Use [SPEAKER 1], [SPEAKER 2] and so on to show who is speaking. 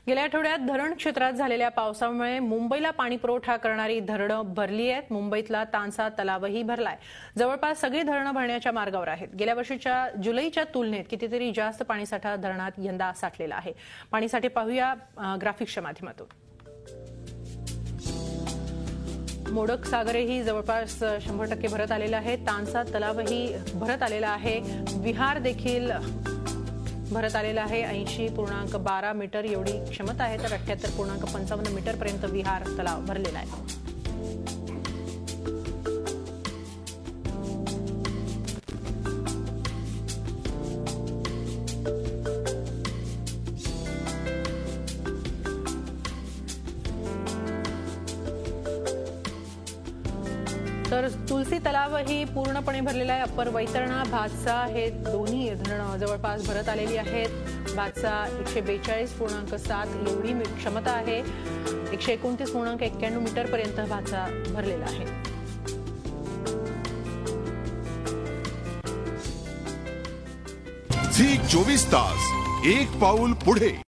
[SPEAKER 1] गेल्या आठवड्यात धरण क्षेत्रात झालेल्या पावसामुळे मुंबईला पाणीपुरवठा करणारी धरणं भरली आहेत। मुंबईतला तानसा तलावही भरलाय। जवळपास सगळी धरणं भरण्याच्या मार्गावर आहेत। गेल्या वर्षीच्या जुलैच्या तुलनेत कितीतरी जास्त पाणीसाठा धरणात यंदा साठलेला आहे। पाणीसाठे पाहूया ग्राफिक्सच्या माध्यमातून। मोडक सागरही जवळपास 100% भरत आलेलं आहे। तानसा तलावही भरत आलेला आहे। विहार देखील भरत आलेला आहे। 80.12 मीटर एवढी क्षमता आहे, तर 78.55 मीटर पर्यंत विहार तलाव भरलेला आहे। तर तुलसी तलावही पूर्णपणे भरलेला आहे। अप्पर वैतरणा, भातसा हे दोन्ही धरणं जवळपास भरत आलेली आहेत। भातसा 142.7 एवढी क्षमता आहे। 129.91 मीटर पर्यंत भातसा भरलेला आहे।
[SPEAKER 2] झी 24 तास एक पाऊल पुढे।